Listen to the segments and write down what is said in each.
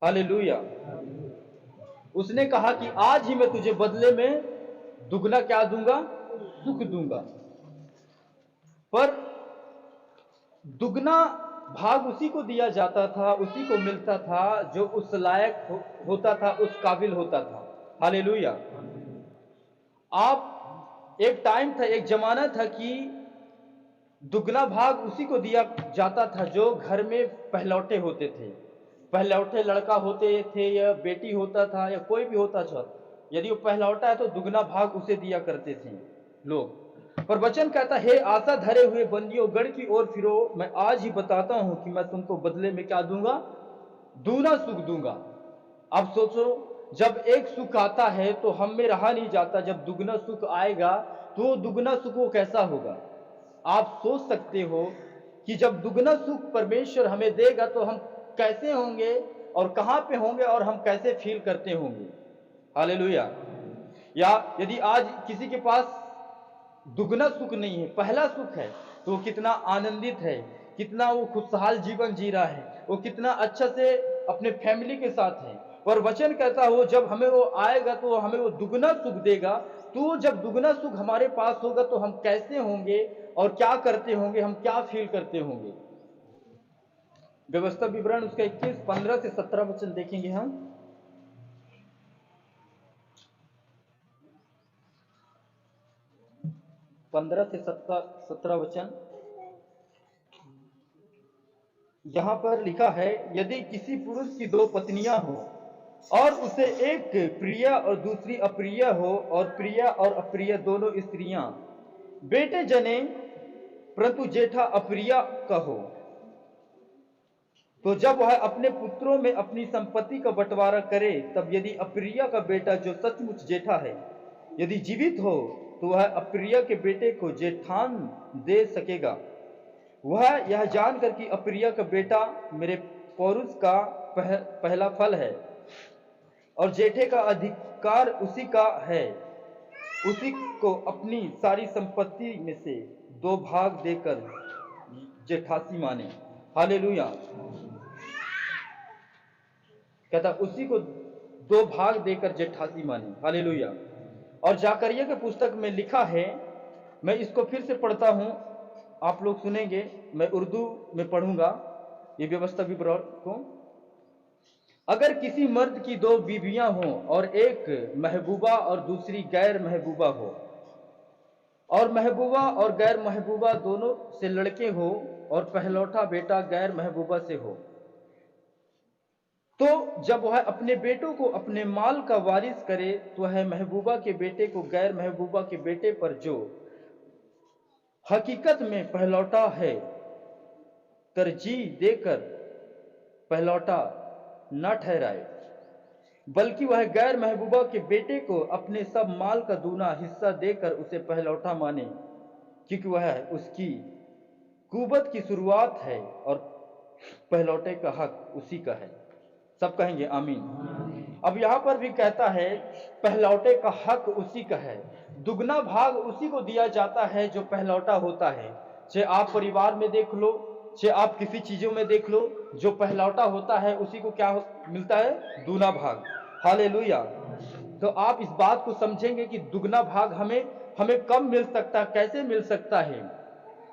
Hallelujah. उसने कहा कि आज ही मैं तुझे बदले में दुगना क्या दूंगा? सुख दूंगा। पर दुगना भाग उसी को दिया जाता था, उसी को मिलता था जो उस लायक होता था, उस काबिल होता था। हालेलुया। आप एक टाइम था, एक जमाना था कि दुगना भाग उसी को दिया जाता था जो घर में पहलौठे होते थे। पहलौठे लड़का होते थे या बेटी होता था या कोई भी होता था, यदि वो पहलौठा है तो दुगना भाग उसे दिया करते थे लोग। पर वचन कहता है, हे आशा धरे हुए बंदियों, गढ़ की ओर फिरो, मैं आज ही बताता हूं कि मैं तुमको बदले में क्या दूंगा? दूना सुख दूंगा। अब सोचो, जब एक सुख आता है तो हम में रहा नहीं जाता, जब दुगना सुख आएगा तो दुगना सुख वो कैसा होगा? आप सोच सकते हो कि जब दुगना सुख परमेश्वर हमें देगा तो हम कैसे होंगे और कहां पे होंगे और हम कैसे फील करते होंगे। हालेलुया। या यदि आज किसी के पास दुगना सुख नहीं है, पहला सुख है, तो वो कितना आनंदित है, कितना वो खुशहाल जीवन जी रहा है, वो कितना अच्छा से अपने फैमिली के साथ है। पर वचन कहता हो जब हमें वो आएगा तो हमें वो दुगना सुख देगा। तो जब दुगना सुख हमारे पास होगा तो हम कैसे होंगे और क्या करते होंगे, हम क्या फील करते होंगे। व्यवस्था विवरण उसका 21, 15 से 17 वचन देखेंगे हम। 15 से 17 वचन यहां पर लिखा है, यदि किसी पुरुष की दो पत्नियां हो और उसे एक प्रिय और दूसरी अप्रिय हो, और प्रिय और अप्रिय दोनों स्त्रियां बेटे जने, परंतु जेठा अप्रिय का हो, तो जब वह अपने पुत्रों में अपनी संपत्ति का बंटवारा करे, तब यदि अप्रिय का बेटा जो सचमुच जेठा है यदि जीवित हो, तो वह अप्रिय के बेटे को जेठान दे सकेगा। वह यह जानकर कि अप्रिय का बेटा मेरे पौरुष का पहला फल है और जेठे का अधिकार उसी का है, उसी को अपनी सारी संपत्ति में से 2 भाग देकर जेठासी माने। हालेलुया। कहता उसी को 2 भाग देकर जेठासी माने। हालेलुया। और जाकरिया के पुस्तक में लिखा है, मैं इसको फिर से पढ़ता हूं, आप लोग सुनेंगे, मैं उर्दू में पढ़ूंगा ये व्यवस्था विवरण को। अगर किसी मर्द की 2 बीवियां हों और एक महबूबा और दूसरी गैर महबूबा हो, और महबूबा और गैर महबूबा दोनों से लड़के हो, और पहलौठा बेटा गैर महबूबा से हो, तो जब वह अपने बेटों को अपने माल का वारिस करे, तो वह महबूबा के बेटे को गैर महबूबा के बेटे पर जो हकीकत में पहलौठा है तरजीह देकर पहलौठा न ठहराए, बल्कि वह गैर महबूबा के बेटे को अपने सब माल का दूना हिस्सा देकर उसे पहलौठा माने, क्योंकि वह उसकी कुवत की शुरुआत है और पहलौटे का हक उसी का है। सब कहेंगे आमीन। अब यहां पर भी कहता है पहलौटे का हक उसी का है, दुगना भाग उसी को दिया जाता है जो पहलौटा होता है। चाहे आप परिवार में देख लो, चाहे आप किसी चीजों में देख लो, जो पहलौटा होता है उसी को क्या मिलता है? दूना भाग। हालेलुया। तो आप इस बात को समझेंगे कि दुगना भाग हमें हमें कब मिल सकता, कैसे मिल सकता है।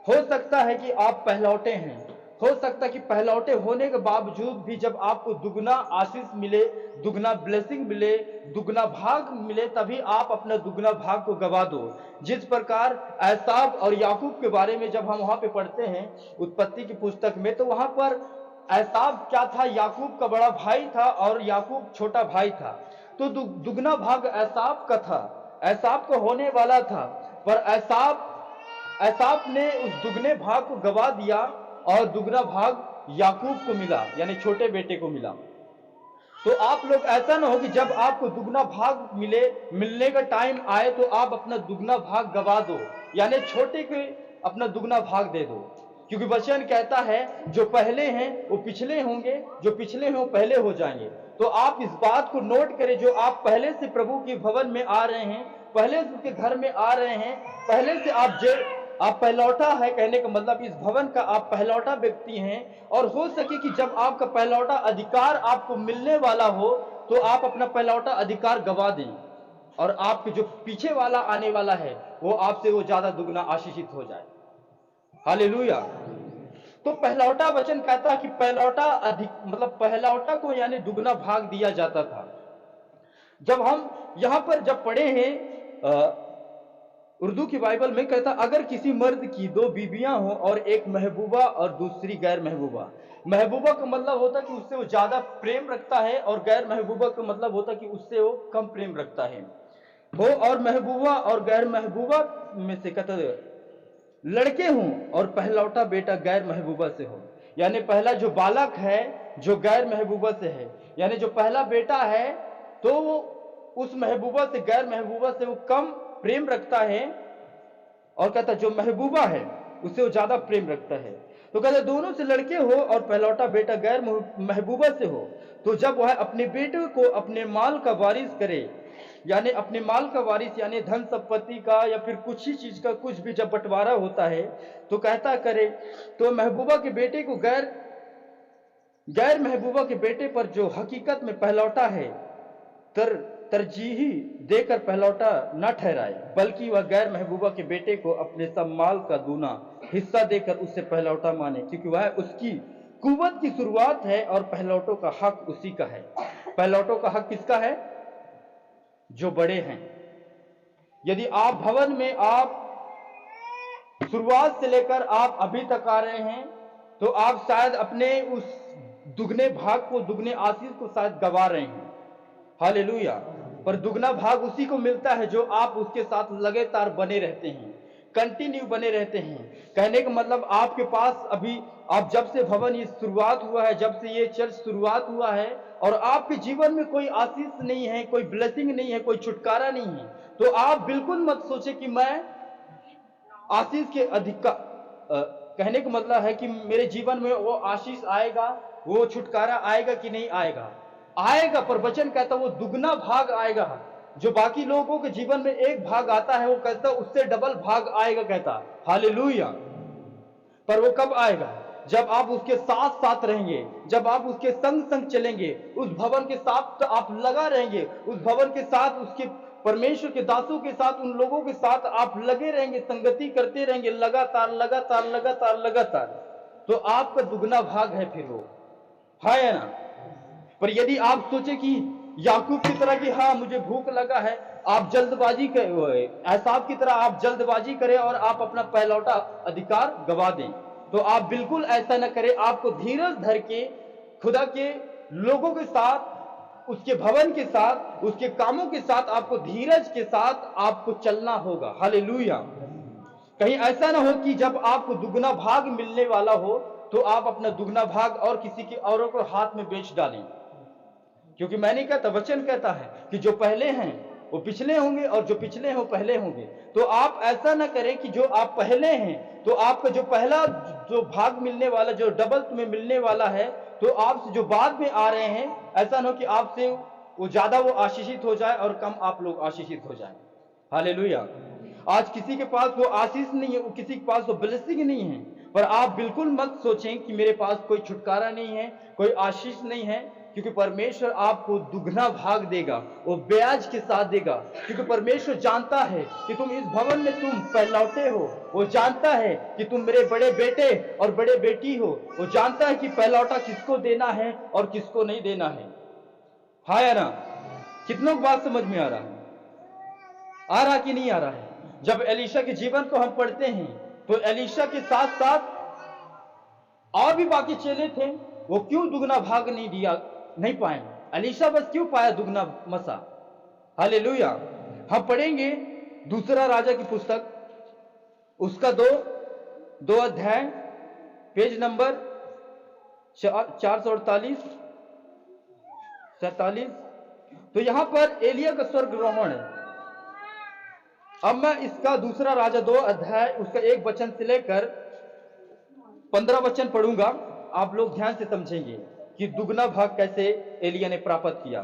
हो सकता है कि आप पहलौटे हैं, हो सकता है कि पहलौटे होने के बावजूद भी जब आपको दुगना आशीष मिले, दुगना ब्लेसिंग मिले, दुगना भाग मिले, तभी आप अपना दुगना भाग को गवा दो। जिस प्रकार एसाव और याकूब के बारे में जब हम वहां पे पढ़ते हैं उत्पत्ति की पुस्तक में, तो वहां पर एसाव क्या था? याकूब का बड़ा भाई था और याकूब छोटा भाई था। तो दुगना भाग एसाव का था, एसाव को होने वाला था, पर एसाव ने उस दुगने भाग को गवा दिया और दुगना भाग याकूब को मिला, यानी छोटे बेटे को मिला। तो आप लोग ऐसा ना हो कि जब आपको दुगना भाग मिलने का टाइम आए तो आप अपना दुगना भाग गवा दो, यानी छोटे को अपना दुगना भाग दे दो। क्योंकि वचन कहता है जो पहले हैं वो पिछले होंगे, जो पिछले हैं वो पहले हो जाएंगे। तो आप इस बात को नोट करें, जो आप पहले से प्रभु के भवन में आ रहे हैं, पहले से उसके घर में आ रहे हैं, पहले से आप आप पहलौठा है कहने का मतलब इस भवन का आप पहलौठा व्यक्ति हैं, और हो सके कि जब आपका पहलौठा अधिकार आपको मिलने वाला हो तो आप अपना पहलौठा अधिकार गवा दें, और आपके जो पीछे वाला आने वाला है वो आपसे वो ज्यादा दुगना आशीषित हो जाए। हालेलुया। तो पहलौठा वचन कहता है कि पहलौठा अधिक मतलब पहलौठा को यानी दुगना भाग दिया जाता था। जब हम यहां पर जब पढ़े हैं उर्दू की बाइबल में कहता, अगर किसी मर्द की दो बीबियां हो और एक महबूबा और दूसरी गैर महबूबा। महबूबा का मतलब होता है कि उससे वो ज्यादा प्रेम रखता है, और गैर महबूबा का मतलब होता है कि उससे वो कम प्रेम रखता है हो। और महबूबा और गैर महबूबा में से कहता लड़के हों और पहलौठा बेटा गैर महबूबा से हो। यानी पहला जो बालक है जो गैर महबूबा से है, यानी जो पहला बेटा है तो वो उस महबूबा से गैर महबूबा से वो कम प्रेम रखता है, और कहता जो महबूबा है उससे वो ज्यादा प्रेम रखता है। तो कहता दोनों से लड़के हो और पहलौठा बेटा गैर महबूबा से हो, तो जब वह अपने बेटे को अपने माल का वारिस करे, यानी अपने माल का वारिस यानी धन संपत्ति का या फिर कुछ ही चीज का कुछ भी जब बंटवारा होता है तो कहता करे, तो महबूबा के बेटे को गैर महबूबा के बेटे पर जो हकीकत में पहलौठा है तरजीही देकर पहलौठा न ठहराए, बल्कि वह गैर महबूबा के बेटे को अपने सब माल का दूना हिस्सा देकर उससे पहलौठा माने, क्योंकि वह उसकी कुवत की शुरुआत है और पहलौठों का हक उसी का है। पहलौठों का हक किसका है? जो बड़े हैं। यदि आप भवन में आप शुरुआत से लेकर आप अभी तक आ रहे हैं तो आप शायद अपने उस दुगने भाग को, दुगने आशीष को शायद गवा रहे हैं। हालेलुया। पर दुगना भाग उसी को मिलता है जो आप उसके साथ लगातार बने रहते हैं, कंटिन्यू बने रहते हैं। कहने का मतलब आपके पास अभी आप जब से भवन ये शुरुआत हुआ है, जब से ये चर्च शुरुआत हुआ है और आपके जीवन में कोई आशीष नहीं है, कोई ब्लेसिंग नहीं है, कोई छुटकारा नहीं है, तो आप बिल्कुल मत सोचे कि मैं आशीष के अधिकार कहने का मतलब है कि मेरे जीवन में वो आशीष आएगा, वो छुटकारा आएगा कि नहीं आएगा। आएगा, पर वचन कहता वो दुगना भाग आएगा। जो बाकी लोगों के जीवन में एक भाग आता है वो कहता उससे डबल भाग आएगा, कहता हालेलुया। पर वो कब आएगा? जब आप उसके साथ साथ रहेंगे, जब आप उसके संग संग चलेंगे, उस भवन के साथ आप लगा रहेंगे, उस भवन के साथ उसके परमेश्वर के दासों के साथ, उन लोगों के साथ आप लगे रहेंगे, संगति करते रहेंगे लगातार लगातार लगातार लगातार, तो आपका दुगना भाग है फिर वो, है ना। पर यदि आप सोचे कि याकूब की तरह कि हाँ मुझे भूख लगा है, आप जल्दबाजी करें, एसाव की तरह आप जल्दबाजी करें और आप अपना पहलौठा अधिकार गवा दें, तो आप बिल्कुल ऐसा न करें। आपको धीरज धर के खुदा के लोगों के साथ, उसके भवन के साथ, उसके कामों के साथ आपको धीरज के साथ आपको चलना होगा। हालेलुया। कहीं ऐसा ना हो कि जब आपको दुगना भाग मिलने वाला हो तो आप अपना दुगना भाग और किसी के औरों को हाथ में बेच डालें, क्योंकि मैंने कहता, वचन कहता है कि जो पहले हैं वो पिछले होंगे और जो पिछले हैं वो पहले होंगे। तो आप ऐसा ना करें कि जो आप पहले हैं तो आपका जो पहला जो भाग मिलने वाला, जो डबल तुम्हें मिलने वाला है, तो आपसे जो बाद में आ रहे हैं ऐसा ना हो कि आपसे वो ज्यादा वो आशीषित हो जाए और कम आप लोग आशीषित हो जाए। हालेलुया। आज किसी के पास वो आशीष नहीं है, वो किसी के पास वो ब्लेसिंग नहीं है, पर आप बिल्कुल मत सोचें कि मेरे पास कोई छुटकारा नहीं है, कोई आशीष नहीं है, क्योंकि परमेश्वर आपको दुगना भाग देगा, वो ब्याज के साथ देगा। क्योंकि परमेश्वर जानता है कि तुम इस भवन में तुम पहलौठे हो, वो जानता है कि तुम मेरे बड़े बेटे और बड़े बेटी हो, वो जानता है कि पहलौठा किसको देना है और किसको नहीं देना है। हाँ या ना? कितनों को बात समझ में आ रहा कि नहीं आ रहा है? जब एलीशा के जीवन को हम पढ़ते हैं तो एलीशा के साथ साथ और भी बाकी चेले थे, वो क्यों दुगना भाग नहीं पाए? एलीशा बस क्यों पाया दुगना मसा? हालेलुया। हम पढ़ेंगे दूसरा राजा की पुस्तक, उसका दो अध्याय, पेज नंबर 448 47। तो यहां पर एलिया का स्वर्गारोहण है। अब मैं इसका दूसरा राजा 2 अध्याय उसका 1 वचन से लेकर 15 वचन पढ़ूंगा। आप लोग ध्यान से समझेंगे कि दुगना भाग कैसे एलिया ने प्राप्त किया,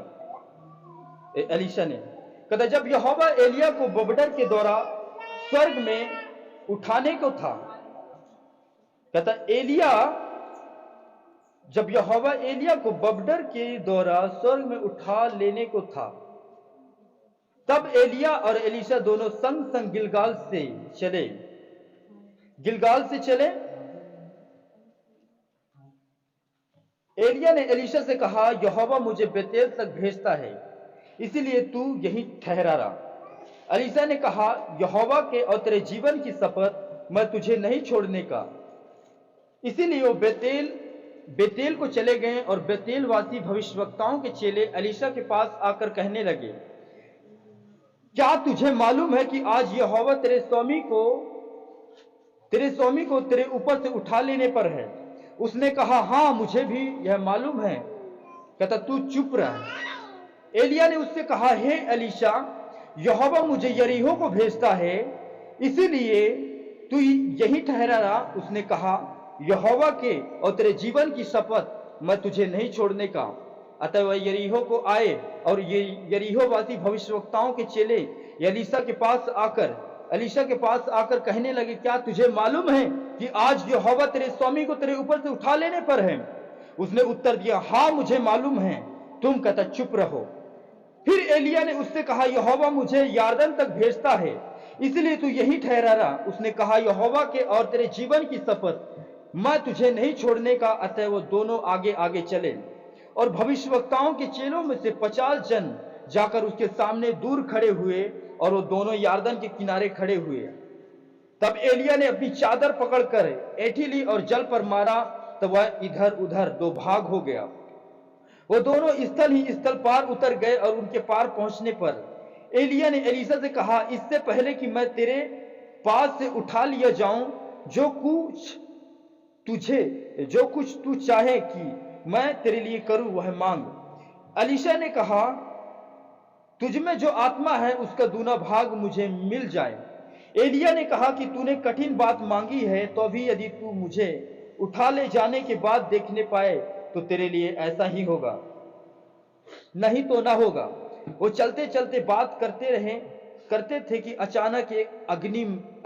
एलीशा ने। कहता जब यहोवा एलिया को बवंडर के द्वारा स्वर्ग में उठाने को था। कहता एलिया, जब यहोवा एलिया को बवंडर के द्वारा स्वर्ग में उठा लेने को था, तब एलिया और एलीशा दोनों संग संग गिलगाल से चले। गिलगाल से चले। एलिया ने एलीशा से कहा, यहोवा मुझे बेतेल तक भेजता है, इसीलिए तू यहीं ठहरा रहा। एलीशा ने कहा, यहोवा के और तेरे जीवन की शपथ, मैं तुझे नहीं छोड़ने का। इसीलिए वो बेतेल को चले गए और बेतेल वासी भविष्यवक्ताओं के चेले एलीशा के पास आकर कहने लगे, क्या तुझे मालूम है कि आज यहोवा तेरे स्वामी को तेरे ऊपर से उठा लेने पर है? उसने कहा, हां मुझे भी यह मालूम है। कहता तू चुप रह। एलिया ने उससे कहा, हे एलीशा, यहोवा मुझे यरीहो को भेजता है, इसीलिए तू यहीं ठहरा रहा। उसने कहा, यहोवा के और तेरे जीवन की शपथ, मैं तुझे नहीं छोड़ने का। अतः वह यरीहो को आए और ये यरीहो वासी भविष्यवक्ताओं के चेले एलीशा के पास आकर कहने लगे, क्या तुझे मालूम है कि आज यहोवा तेरे स्वामी को तेरे ऊपर से उठा लेने पर है? उसने उत्तर दिया, हां मुझे मालूम है। तुम कहता चुप रहो। फिर एलिया ने उससे कहा, यहोवा मुझे यारदन तक भेजता है, इसलिए तू यहीं ठहरा रहा। उसने कहा, यहोवा के और तेरे जीवन की शपथ, मैं तुझे नहीं छोड़ने का। अतः वो दोनों आगे आगे चले और भविष्यवक्ताओं के चेलों में से 50 जन जाकर उसके सामने दूर खड़े हुए और वो दोनों यारदन के किनारे खड़े हुए। तब एलिया ने अपनी चादर पकड़कर ऐठी ली और जल पर मारा, तब वह इधर उधर दो भाग हो गया। वो दोनों स्थल ही स्थल पार उतर गए और उनके पार पहुंचने पर एलिया ने एलीशा से कहा, इससे पहले कि मैं तेरे पास से उठा लिया जाऊं, जो कुछ तू चाहे कि मैं तेरे लिए करूं वह मांग। एलीशा ने कहा, तुझ में जो आत्मा है उसका दूना भाग मुझे मिल जाए। एलिया ने कहा कि तूने कठिन बात मांगी है, तो भी यदि तू मुझे उठा ले जाने के बाद देखने पाए तो तेरे लिए ऐसा ही होगा, नहीं तो ना होगा। वो चलते चलते बात करते थे कि अचानक एक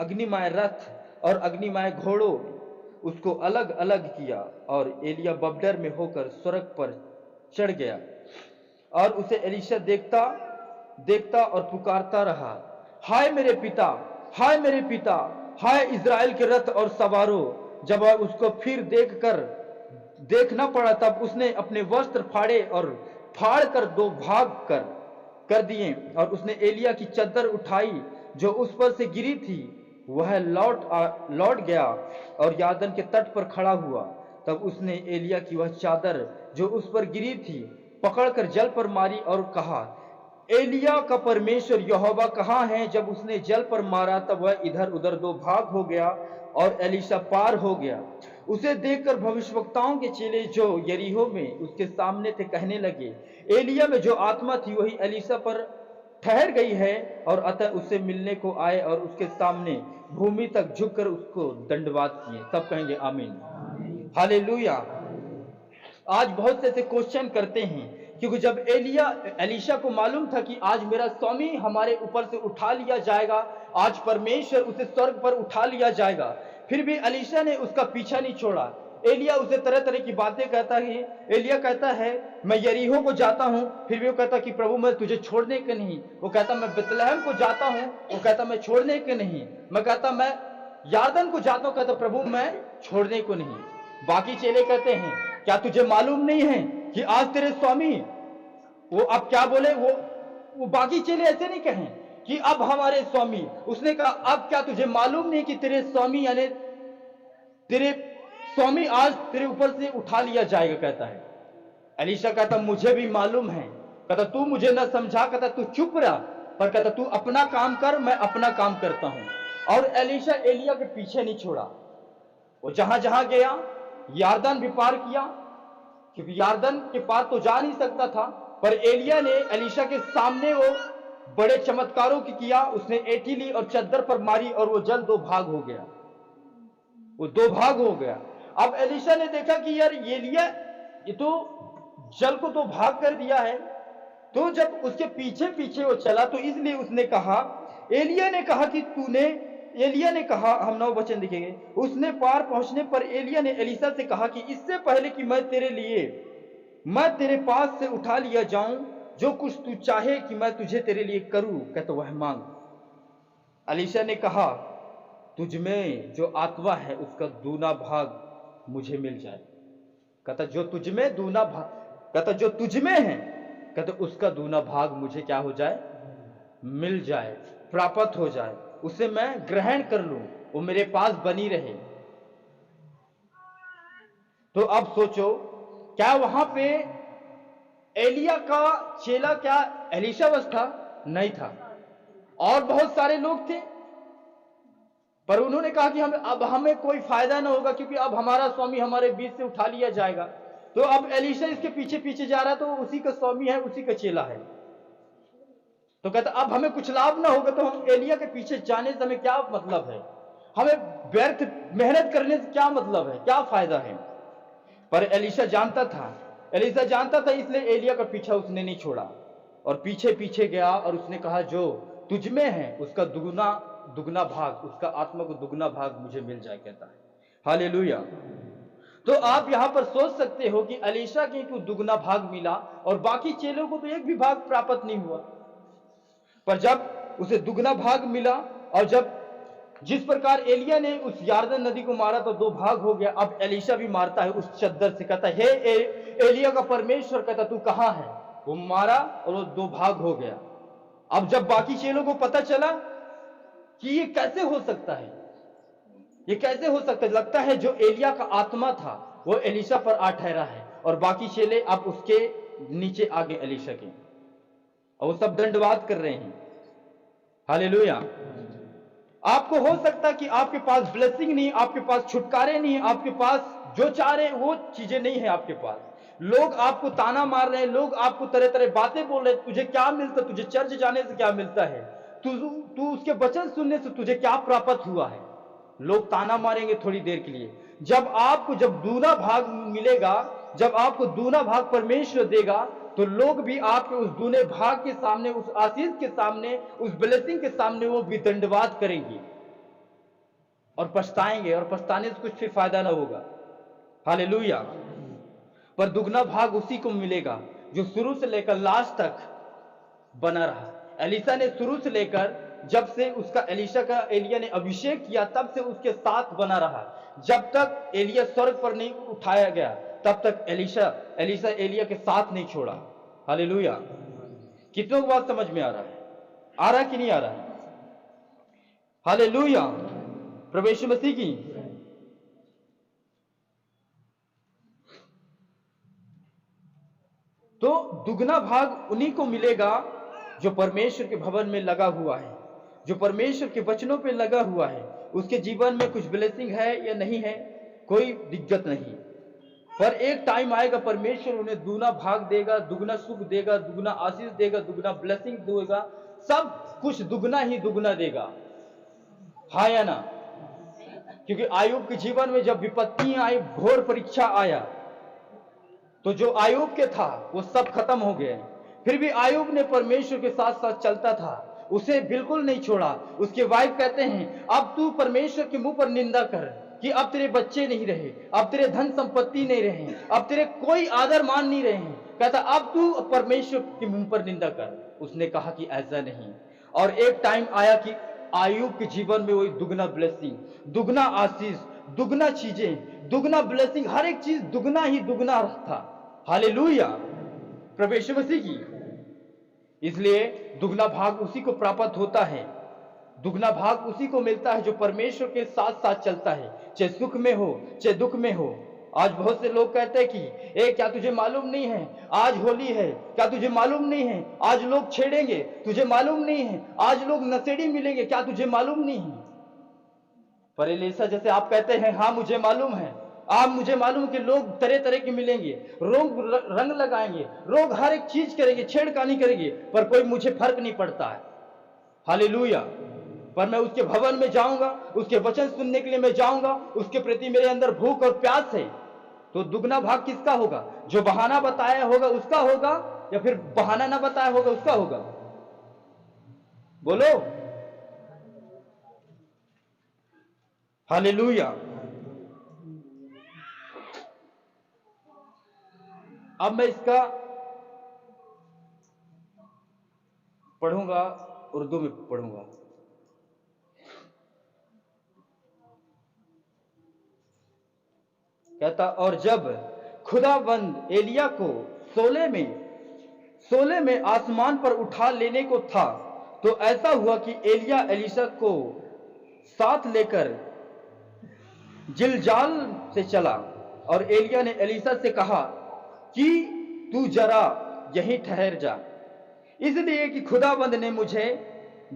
अग्निमय रथ और अग्निमय घोड़ों उसको अलग अलग किया और एलिया बवंडर में होकर स्वर्ग पर चढ़ गया और उसे एलीशा देखता और पुकारता रहा, हाय मेरे पिता, हाय मेरे पिता, हाय इज़राइल के रथ और सवारों। जब उसको फिर देखना पड़ा, तब उसने अपने वस्त्र फाड़ कर दो भाग कर दिए और उसने एलिया की चद्दर उठाई जो उस पर से गिरी थी। वह लौट गया और यारदन के तट पर खड़ा हुआ। तब उसने एलिया की वह चादर जो उस पर गिरी थी पकड़कर जल पर मारी और कहा, एलिया का परमेश्वर यहोवा कहाँ है? जब उसने जल पर मारा, तब वह इधर उधर दो भाग हो गया और एलीशा पार हो गया। उसे देखकर भविष्यवक्ताओं के चेले जो यरीहो में उसके सामने थे कहने लगे, एलिया में जो आत्मा थी वही एलीशा पर ठहर गई है। और अतः उससे मिलने को आए और उसके सामने भूमि तक झुककर उसको दंडवात किए। सब कहेंगे आमीन, हालेलुया। आज बहुत से ऐसे क्वेश्चन करते हैं, क्योंकि जब एलीशा को मालूम था कि आज मेरा स्वामी हमारे ऊपर से उठा लिया जाएगा, आज परमेश्वर उसे स्वर्ग पर उठा लिया जाएगा, फिर भी एलीशा ने उसका पीछा नहीं छोड़ा। एलिया उसे तरह तरह की बातें कहता है। एलिया कहता है, मैं यरीहो को जाता हूं, फिर भी वो कहता कि प्रभु मैं तुझे छोड़ने के नहीं। वो कहता मैं बेतलहम को जाता हूं, वो कहता मैं छोड़ने के नहीं। मैं कहता मैं यारदन को जाता हूं, कहता प्रभु मैं छोड़ने को नहीं। बाकी चेले कहते हैं, क्या तुझे मालूम नहीं है कि आज तेरे स्वामी, वो अब क्या बोले, वो बाकी चेले ऐसे नहीं कहें कि अब हमारे स्वामी, उसने कहा अब क्या तुझे मालूम नहीं कि तेरे स्वामी यानी तेरे स्वामी आज तेरे ऊपर से उठा लिया जाएगा। कहता है एलीशा कहता मुझे भी मालूम है। कहता तू मुझे न समझा, कहता तू चुप रहा, पर कहता तू अपना काम कर, मैं अपना काम करता हूं। और एलीशा एलिया के पीछे नहीं छोड़ा। वो जहां जहां गया यारदन भी पार किया, क्योंकि यारदन के पार तो जा नहीं सकता था, पर एलिया ने एलीशा के सामने वो बड़े चमत्कारों की किया। उसने एठी ली और चद्दर पर मारी और वो जल दो भाग हो गया, वो दो भाग हो गया। अब एलीशा ने देखा कि यार एलिया ये तो जल को दो भाग कर दिया है। तो जब उसके पीछे पीछे वो चला, तो इसलिए उसने कहा, एलिया ने कहा कि तूने एलिया ने कहा, हम 9 वचन देखेंगे, उसने पार पहुंचने पर एलिया ने एलीशा से कहा कि इससे पहले कि मैं तेरे पास से उठा लिया जाऊं, जो कुछ तू चाहे कि मैं तुझे तेरे लिए करूं, कहता वह मांग। एलीशा ने कहा, तुझ में जो आत्मा है उसका दूना भाग मुझे मिल जाए। कहता जो तुझ में दूना भाग, कहता जो तुझ में है, कहता उसका दूना भाग मुझे क्या हो जाए, मिल जाए, प्राप्त हो जाए, उसे मैं ग्रहण कर लूं, वो मेरे पास बनी रहे। तो अब सोचो, क्या वहां पे एलिया का चेला क्या एलीशा बस था? नहीं था, और बहुत सारे लोग थे, पर उन्होंने कहा कि अब हमें कोई फायदा ना होगा, क्योंकि अब हमारा स्वामी हमारे बीच से उठा लिया जाएगा। तो अब एलीशा इसके पीछे पीछे जा रहा है, तो उसी का स्वामी है, उसी का चेला है। तो कहता अब हमें कुछ लाभ ना होगा, तो हम एलिया के पीछे जाने से हमें क्या मतलब है, हमें व्यर्थ मेहनत करने से क्या मतलब है, क्या फायदा है। पर एलीशा जानता था, इसलिए एलिया का पीछा उसने नहीं छोड़ा, और पीछे पीछे गया, और उसने कहा जो तुझ में है उसका दुगना भाग, उसका आत्मा को दुगना भाग मुझे मिल जाए, कहता है। हालेलुया। तो आप यहां पर सोच सकते हो कि एलीशा को दुगना भाग मिला और बाकी चेलों को तो एक भी भाग प्राप्त नहीं हुआ। पर जब उसे दुगना भाग मिला, और जब जिस प्रकार एलिया ने उस यारदन नदी को मारा तो 2 भाग हो गया, अब एलीशा भी मारता है उस चद्दर से, कहता है हे एलिया का परमेश्वर, कहता तू कहां है? वो मारा और वो 2 भाग हो गया। अब जब बाकी चेलों को पता चला कि ये कैसे हो सकता है, ये कैसे हो सकता है, लगता है जो एलिया का आत्मा था वो एलीशा पर आ ठहरा है, और बाकी चेले अब उसके नीचे आ गए एलीशा के, और वो सब दंडवाद कर रहे हैं। हालेलुया। आपको हो सकता है कि आपके पास ब्लेसिंग नहीं, आपके पास छुटकारे नहीं, आपके पास जो चाह रहे वो चीजें नहीं है आपके पास। लोग आपको ताना मार रहे हैं, लोग आपको तरह तरह बातें बोल रहे हैं, तुझे क्या मिलता, तुझे चर्च जाने से क्या मिलता है, तू उसके वचन सुनने से तुझे क्या प्राप्त हुआ है। लोग ताना मारेंगे थोड़ी देर के लिए। जब दूना भाग मिलेगा, जब आपको दूना भाग परमेश्वर देगा, तो लोग भी आपके उस दूने भाग के सामने, उस आशीष के सामने, उस ब्लेसिंग के सामने वो भी दंडवाद करेंगे और पछताएंगे, और पछताने से कुछ भी फायदा ना होगा। हालेलुया। पर दुगना भाग उसी को मिलेगा जो शुरू से लेकर लास्ट तक बना रहा। एलीशा ने शुरू से लेकर, जब से उसका एलिया ने अभिषेक किया, तब से उसके साथ बना रहा। जब तक एलिया स्वर्ग पर नहीं उठाया गया, तब तक एलीशा एलिया के साथ नहीं छोड़ा। हालेलुया। कितनों को बात समझ में आ रहा है कि नहीं आ रहा है? हालेलुया। प्रभु यीशु मसीह की। तो दुगना भाग उन्हीं को मिलेगा जो परमेश्वर के भवन में लगा हुआ है, जो परमेश्वर के वचनों पे लगा हुआ है। उसके जीवन में कुछ ब्लेसिंग है या नहीं है, कोई दिक्कत नहीं, पर एक टाइम आएगा परमेश्वर उन्हें दूना भाग देगा, दुगना सुख देगा, दुगना आशीष देगा, दुगना ब्लेसिंग देगा, सब कुछ दुगना ही दुगना देगा। हाँ या ना? क्योंकि आयुब के जीवन में जब विपत्तियां आई, घोर परीक्षा आया, तो जो आयुब के था वो सब खत्म हो गए। फिर भी आयुब ने परमेश्वर के साथ साथ चलता था, उसे बिल्कुल नहीं छोड़ा। उसके वाइफ कहते हैं, अब तू परमेश्वर के मुंह पर निंदा कर कि अब तेरे बच्चे नहीं रहे, अब तेरे धन संपत्ति नहीं रहे, अब तेरे कोई आदर मान नहीं रहे। कहता अब तू परमेश्वर के मुंह पर निंदा कर। उसने कहा कि ऐसा नहीं। और एक टाइम आया कि आयुब के जीवन में वही दुगना ब्लेसिंग, दुगना आशीष, दुगना चीजें, दुगना ब्लेसिंग, हर एक चीज दुगना ही दुगना था। हालेलुया। प्रभु यीशु मसीह की। इसलिए दुगना भाग उसी को प्राप्त होता है, दुगना भाग उसी को मिलता है जो परमेश्वर के साथ साथ चलता है, चाहे सुख में हो चाहे दुख में हो। आज बहुत से लोग कहते हैं कि क्या तुझे मालूम नहीं है आज होली है, क्या तुझे मालूम नहीं है आज लोग छेड़ेंगे, तुझे मालूम नहीं है आज लोग नशेड़ी मिलेंगे, क्या तुझे मालूम नहीं है। पर एलीशा जैसे आप कहते हैं, हाँ मुझे मालूम है, आप मुझे मालूम कि लोग तरह तरह के मिलेंगे, लोग रंग लगाएंगे, लोग हर एक चीज करेंगे, छेड़खानी करेंगे, पर कोई मुझे फर्क नहीं पड़ता है। हालेलुया। पर मैं उसके भवन में जाऊंगा, उसके वचन सुनने के लिए मैं जाऊंगा, उसके प्रति मेरे अंदर भूख और प्यास है। तो दुगना भाग किसका होगा? जो बहाना बताया होगा उसका होगा, या फिर बहाना ना बताया होगा उसका होगा? बोलो। हालेलुया। अब मैं इसका पढ़ूंगा, उर्दू में पढ़ूंगा। कहता, और जब खुदाबंद एलिया को सोले में आसमान पर उठा लेने को था, तो ऐसा हुआ कि एलिया एलीशा को साथ लेकर जिलजाल से चला। और एलिया ने एलीशा से कहा कि तू जरा यहीं ठहर जा, इसलिए कि खुदाबंद ने मुझे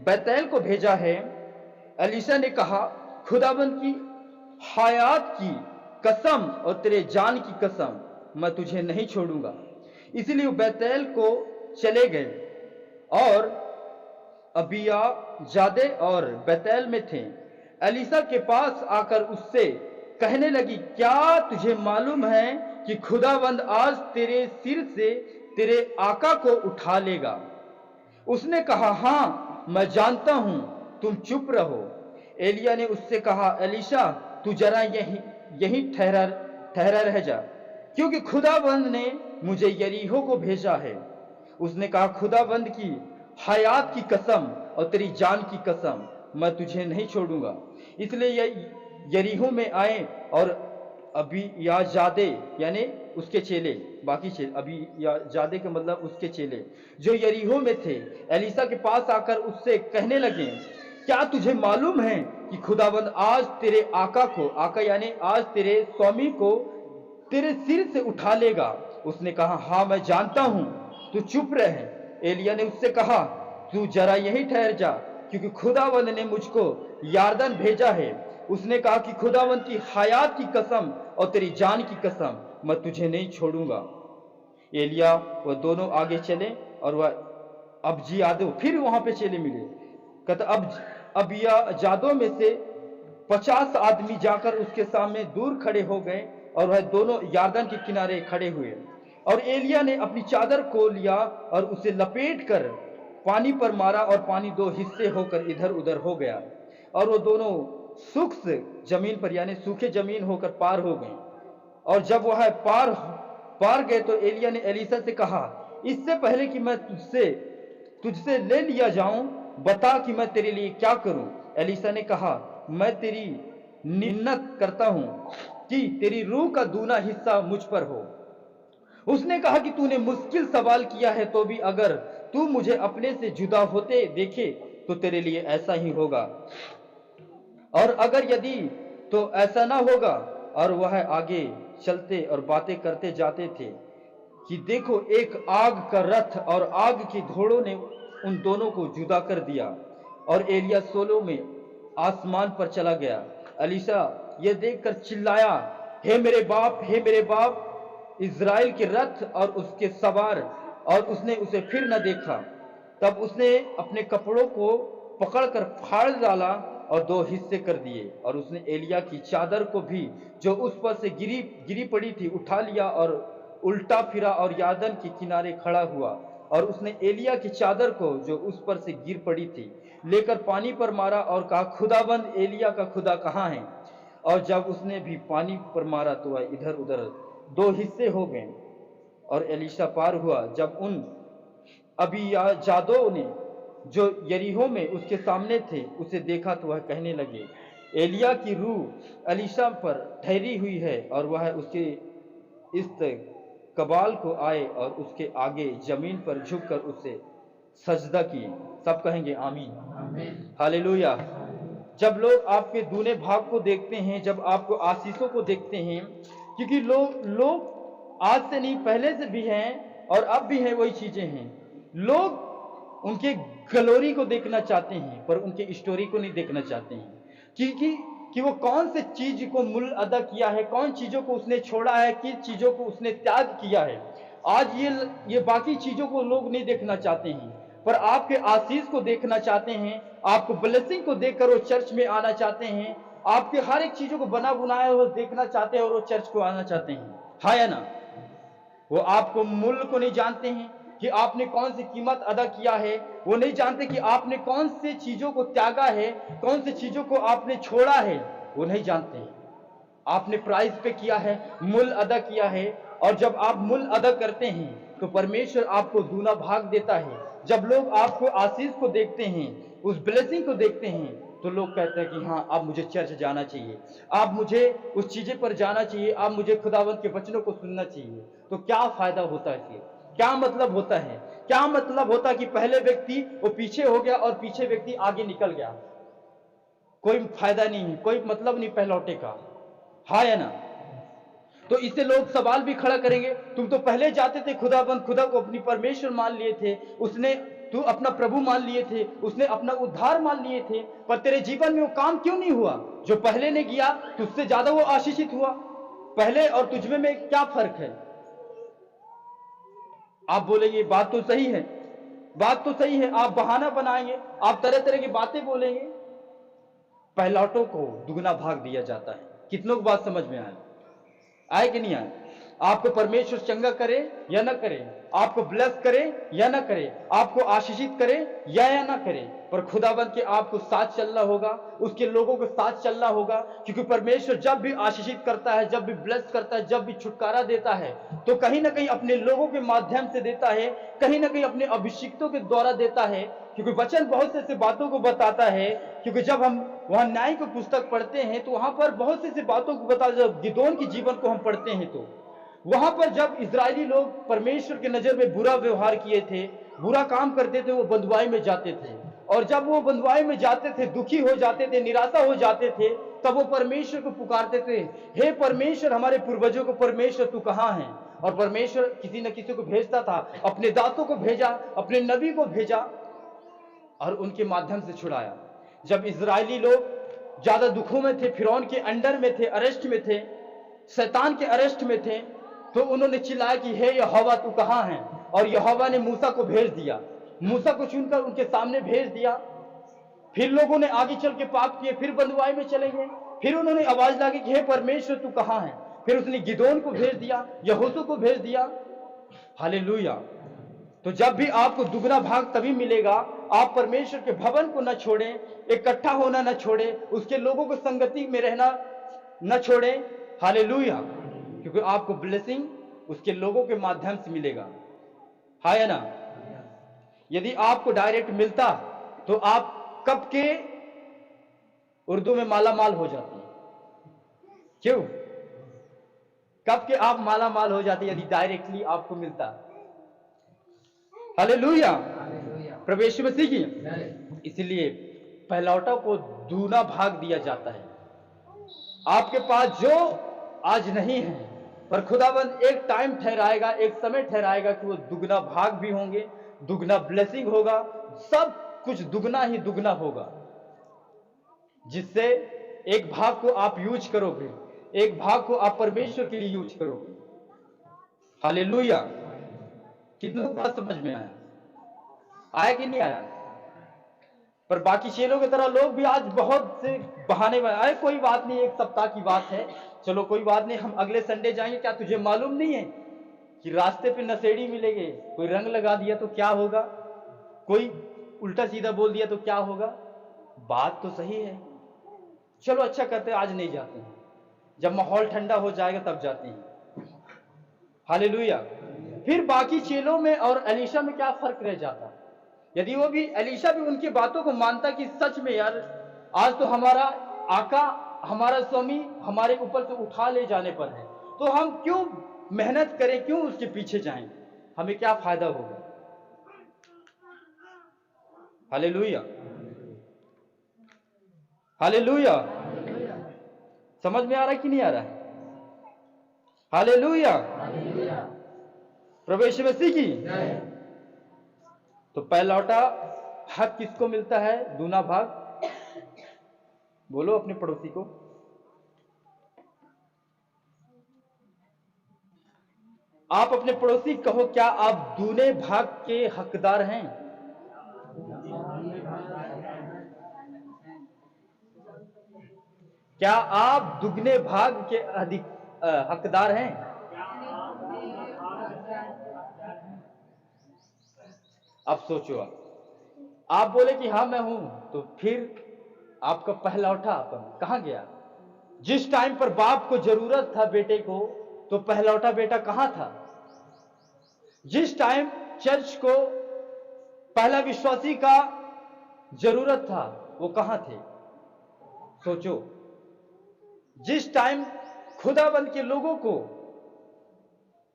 बैतैल को भेजा है। एलीशा ने कहा, खुदाबंद की हयात की कसम और तेरे जान की कसम, मैं तुझे नहीं छोड़ूंगा। इसलिए वो बैतैल को चले गए और अबिया जादे और बैतैल में थे। एलीशा के पास आकर उससे कहने लगी, क्या तुझे मालूम है कि खुदाबंद आज तेरे सिर से तेरे आका को उठा लेगा? उसने कहा, हाँ मैं जानता हूं, तुम चुप रहो। एलिया ने उससे कहा, एलीशा तू जरा यहीं ठहरा रह जा, क्योंकि खुदाबंद ने मुझे यरीहो को भेजा है। उसने कहा, खुदाबंद की हयात की कसम और तेरी जान की कसम, मैं तुझे नहीं छोड़ूंगा। इसलिए यरीहो में आए और अबीयाजादे यानी उसके चेले, बाकी चेले, अबीयाजादे का मतलब उसके चेले जो यरीहो में थे, एलीशा के पास आकर उससे कहने लगे, क्या तुझे मालूम है कि खुदाबंद आज तेरे आका को, आका यानी आज तेरे स्वामी को तेरे सिर से उठा लेगा? उसने कहा, हाँ मैं जानता हूं, तू चुप रह। एलिया ने उससे कहा, तू जरा यहीं ठहर जा, क्योंकि खुदाबंद ने मुझको यारदन भेजा है। उसने कहा कि खुदाबंद की हयात की कसम और तेरी जान की कसम, मैं तुझे नहीं छोड़ूंगा। एलिया वह दोनों आगे चले और वह अबजियादो फिर वहां पे चेले मिले। कहता, अबीयाजादों में से 50 आदमी जाकर उसके सामने दूर खड़े हो गए और वह दोनों यारदन के किनारे खड़े हुए। और एलिया ने अपनी चादर को लिया और उसे लपेट कर पानी पर मारा और पानी 2 हिस्से होकर इधर उधर हो गया और वो दोनों सूख जमीन पर यानी सूखे जमीन होकर पार हो गए। और जब वह पार गए तो एलिया ने एलीशा से कहा, इससे पहले कि मैं तुझसे ले लिया जाऊं, बता कि मैं तेरे लिए क्या करूं? एलीशा ने कहा, मैं तेरी मिन्नत करता हूं कि तेरी रूह का दूना हिस्सा मुझ पर हो। उसने कहा कि तूने मुश्किल सवाल किया है, तो भी अगर तू मुझे अपने से जुदा होते देखे तो तेरे लिए ऐसा ही होगा, और अगर यदि तो ऐसा ना होगा। और वह आगे चलते और बातें करते जाते थे कि देखो, एक आग का रथ और आग के घोड़ों ने उन दोनों को जुदा कर दिया। और एलिया सोलो में आसमान पर चला गया। एलीशा यह देखकर चिल्लाया, हे मेरे बाप, हे मेरे बाप, इज़राइल के रथ और उसके सवार। और उसने उसे फिर न देखा। तब उसने अपने कपड़ों को पकड़कर फाड़ डाला और 2 हिस्से कर दिए। और उसने एलिया की चादर को भी जो उस पर से गिरी पड़ी थी उठा लिया और उल्टा फिरा और यारदन के किनारे खड़ा हुआ। और उसने एलिया की चादर को जो उस पर से गिर पड़ी थी लेकर पानी पर मारा और कहा, खुदाबंद एलिया का खुदा कहाँ है? और जब उसने भी पानी पर मारा तो वह इधर उधर 2 हिस्से हो गए। और एलीशा पार हुआ। जब उन अबीयाजादों ने जो यरीहो में उसके सामने थे उसे देखा तो वह कहने लगे, एलिया की रूह एलीशा पर ठहरी हुई है। और वह उसके इस कबाल को आए और उसके आगे जमीन पर झुककर उसे सजदा किए। सब कहेंगे आमीन, हालेलुया। जब लोग आपके दूने भाग को देखते हैं, जब आपको आशीषों को देखते हैं, क्योंकि लोग आज से नहीं पहले से भी हैं और अब भी हैं, वही चीजें हैं। लोग उनके ग्लोरी को देखना चाहते हैं पर उनके स्टोरी को नहीं देखना चाहते हैं कि वो कौन से चीज को मूल्य अदा किया है, कौन चीजों को उसने छोड़ा है, किन चीजों को उसने त्याग किया है। आज ये बाकी चीजों को लोग नहीं देखना चाहते हैं पर आपके आशीष को देखना चाहते हैं, आपको ब्लेसिंग को देखकर वो चर्च में आना चाहते हैं, आपके हर एक चीजों को बना बुनाया वो देखना चाहते हैं और वो चर्च को आना चाहते हैं। हाँ या ना? वो आपको मूल्य को नहीं जानते हैं कि आपने कौन सी कीमत अदा किया है, वो नहीं जानते कि आपने कौन सी चीजों को त्यागा है, कौन सी चीजों को आपने छोड़ा है। वो नहीं जानते हैं। आपने प्राइस पे किया है, मूल्य अदा किया है, और जब आप मूल्य अदा करते हैं तो परमेश्वर आपको दूना भाग देता है। जब लोग आपको आशीष को देखते हैं, उस ब्लेसिंग को देखते हैं, तो लोग कहते हैं कि हाँ, अब मुझे चर्च जाना चाहिए, अब मुझे उस चीजें पर जाना चाहिए, अब मुझे खुदावंत के वचनों को सुनना चाहिए। तो क्या फायदा होता है इससे? क्या मतलब होता है? क्या मतलब होता है कि पहले व्यक्ति वो पीछे हो गया और पीछे व्यक्ति आगे निकल गया? कोई फायदा नहीं है, कोई मतलब नहीं पहलौटे का, हाँ या ना? तो इससे लोग सवाल भी खड़ा करेंगे, तुम तो पहले जाते थे, खुदाबंद खुदा को अपनी परमेश्वर मान लिए थे, उसने तू अपना प्रभु मान लिए थे, उसने अपना उद्धार मान लिए थे, पर तेरे जीवन में वो काम क्यों नहीं हुआ जो पहले ने किया? तुझसे ज्यादा वो आशीषित हुआ। पहले और तुझमें में क्या फर्क है? आप बोलेंगे बात तो सही है, बात तो सही है, आप बहाना बनाएंगे, आप तरह तरह की बातें बोलेंगे। पहलौटों को दुगना भाग दिया जाता है। कितनों को बात समझ में आए कि नहीं आए? आपको परमेश्वर चंगा करे या ना करे, आपको ब्लेस करे या ना करे, आपको आशीषित करे या ना करे, पर खुदाबंद के आपको साथ चलना होगा, उसके लोगों के साथ चलना होगा। क्योंकि परमेश्वर जब भी आशीषित करता है, जब भी ब्लेस करता है, जब भी छुटकारा देता है, तो कहीं ना कहीं अपने लोगों के माध्यम से देता है, कहीं ना कहीं अपने अभिषिक्तों के द्वारा देता है। क्योंकि वचन बहुत से ऐसी बातों को बताता है। क्योंकि जब हम वहां न्याय की पुस्तक पढ़ते हैं तो वहां पर बहुत सी ऐसी बातों को बताता है। जब गिदोन के जीवन को हम पढ़ते हैं तो वहां पर जब इजरायली लोग परमेश्वर के नजर में बुरा व्यवहार किए थे, बुरा काम करते थे, वो बंधुआई में जाते थे, और जब वो बंधुआई में जाते थे, दुखी हो जाते थे, निराशा हो जाते थे, तब वो परमेश्वर को पुकारते थे, हे परमेश्वर, हमारे पूर्वजों को परमेश्वर तू कहां है? और परमेश्वर किसी न किसी को भेजता था, अपने दासों को भेजा, अपने नबी को भेजा, और उनके माध्यम से छुड़ाया। जब इजरायली लोग ज्यादा दुखों में थे, फिरौन के अंडर में थे, अरेस्ट में थे, शैतान के अरेस्ट में थे, तो उन्होंने चिल्लाया कि हे यहोवा तू कहां है? और यहोवा ने मूसा को भेज दिया, मूसा को चुनकर उनके सामने भेज दिया। फिर लोगों ने आगे चल के पाप किए, फिर बंधुआई में चले गए, फिर उन्होंने आवाज लगी कि हे परमेश्वर तू कहां है? फिर उसने गिदोन को भेज दिया, यहोशू को भेज दिया। हालेलुया। तो जब भी आपको दुगना भाग तभी मिलेगा, आप परमेश्वर के भवन को न छोड़ें, इकट्ठा होना न छोड़ें, उसके लोगों को संगति में रहना न छोड़ें। हालेलुया। क्योंकि आपको ब्लेसिंग उसके लोगों के माध्यम से मिलेगा, है ना? यदि आपको डायरेक्ट मिलता तो आप कब के उर्दू में माला माल हो जाती? क्यों? कब के आप माला माल हो जाती यदि डायरेक्टली आपको मिलता? हालेलुया, प्रभु यीशु मसीह की। इसलिए पहलौटा को दूना भाग दिया जाता है। आपके पास जो आज नहीं है, पर खुदाबंद एक टाइम ठहराएगा, एक समय ठहराएगा कि वो दुगना भाग भी होंगे, दुगना ब्लेसिंग होगा, सब कुछ दुगना ही दुगना होगा, जिससे एक भाग को आप यूज करोगे, एक भाग को आप परमेश्वर के लिए यूज करोगे। हालेलुया। कितना बात समझ में आया कि नहीं आया? पर बाकी चेलों की तरह लोग भी आज बहुत से बहाने में आए, कोई बात नहीं, एक सप्ताह की बात है, चलो कोई बात नहीं, हम अगले संडे जाएंगे। क्या तुझे मालूम नहीं है कि रास्ते पे नशेड़ी मिलेंगे? कोई रंग लगा दिया तो क्या होगा, कोई उल्टा सीधा बोल दिया तो क्या होगा? बात तो सही है, चलो अच्छा करते, आज नहीं जाते हैं, जब माहौल ठंडा हो जाएगा तब जाते हैं। हालेलुया। फिर बाकी चेलों में और एलीशा में क्या फर्क रह जाता? यदि वो भी, एलीशा भी उनकी बातों को मानता कि सच में यार, आज तो हमारा आका, हमारा स्वामी हमारे ऊपर से उठा ले जाने पर है, तो हम क्यों मेहनत करें, क्यों उसके पीछे जाएं, हमें क्या फायदा होगा? Hallelujah, hallelujah. समझ में आ रहा है कि नहीं आ रहा है? हालेलुया, प्रभु यीशु मसीह की। तो पहलौटा हक किसको मिलता है? दूना भाग। बोलो अपने पड़ोसी को, आप अपने पड़ोसी कहो, क्या आप दूने भाग के हकदार हैं? क्या आप दुगने भाग के हकदार हैं? अब सोचो, आप बोले कि हाँ मैं हूं, तो फिर आपका पहलौठा कहां गया? जिस टाइम पर बाप को जरूरत था बेटे को, तो पहलौठा बेटा कहां था? जिस टाइम चर्च को पहला विश्वासी का जरूरत था, वो कहां थे? सोचो। जिस टाइम खुदाबंद के लोगों को,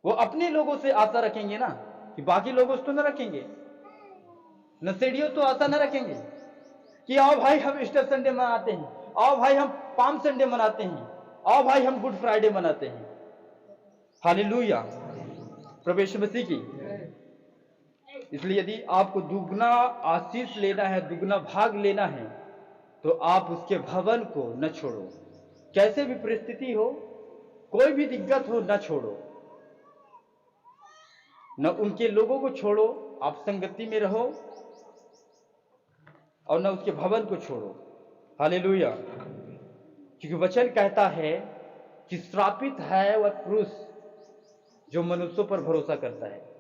वो अपने लोगों से आशा रखेंगे ना, कि बाकी लोगों से तो न रखेंगे, नशेड़ियों तो आशा न रखेंगे कि आओ भाई हम ईस्टर संडे मनाते हैं, आओ भाई हम पाम संडे मनाते हैं, आओ भाई हम गुड फ्राइडे मनाते हैं। हालेलुया, प्रभु यीशु मसीह की। इसलिए यदि आपको दुगना आशीष लेना है, दुगना भाग लेना है, तो आप उसके भवन को न छोड़ो। कैसे भी परिस्थिति हो, कोई भी दिक्कत हो, न छोड़ो, न उनके लोगों को छोड़ो, आप संगति में रहो, और न उसके भवन को छोड़ो। हालेलुया। क्योंकि वचन कहता है कि श्रापित है वह पुरुष जो मनुष्यों पर भरोसा करता है।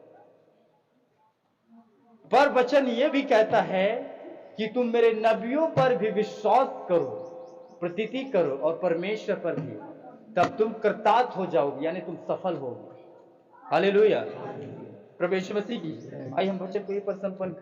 पर वचन यह भी कहता है कि तुम मेरे नबियों पर भी विश्वास करो, प्रतीति करो, और परमेश्वर पर भी, तब तुम कृतार्थ हो जाओगे, यानी तुम सफल होगे। हालेलुया, प्रभु यीशु मसीह की। आइए हम वचन को ये पर संपन्न